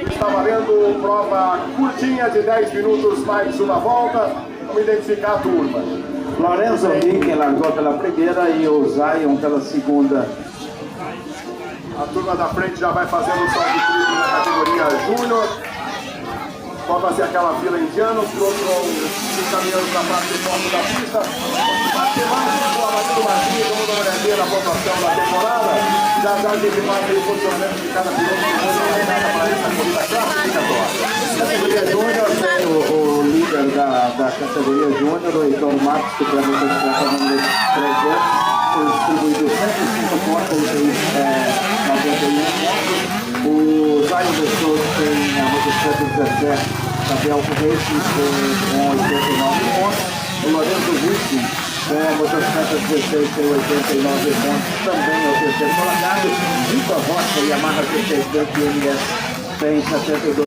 Está valendo prova curtinha de 10 minutos mais uma volta. Vamos identificar a turma. Lorenzo Ricken largou pela primeira e o Zion pela segunda. A turma da frente já vai fazendo o salto de triplo na categoria Júnior. Pode fazer aquela fila indiana, os pilotos vão se caminhando para a parte de foco da pista. Matemático, Amadeu Martins, vamos dar uma olhadinha na pontuação da temporada. Já a gente vai ver o posicionamento de cada piloto para essa corrida classificatória. Categoria Júnior tem o líder da categoria Júnior, o Heitor Marcos, que tem a motocicleta número 300, foi distribuído 105 pontos, ele fez 91 pontos. O Zion de Souza tem a motocicleta 17, Gabriel Racing com 89 pontos. O Lorenzo Ricken com a motocicleta 16 tem 89 pontos, também é o terceiro colocado. Vitor Rocha, Yamaha 66 MS tem 72.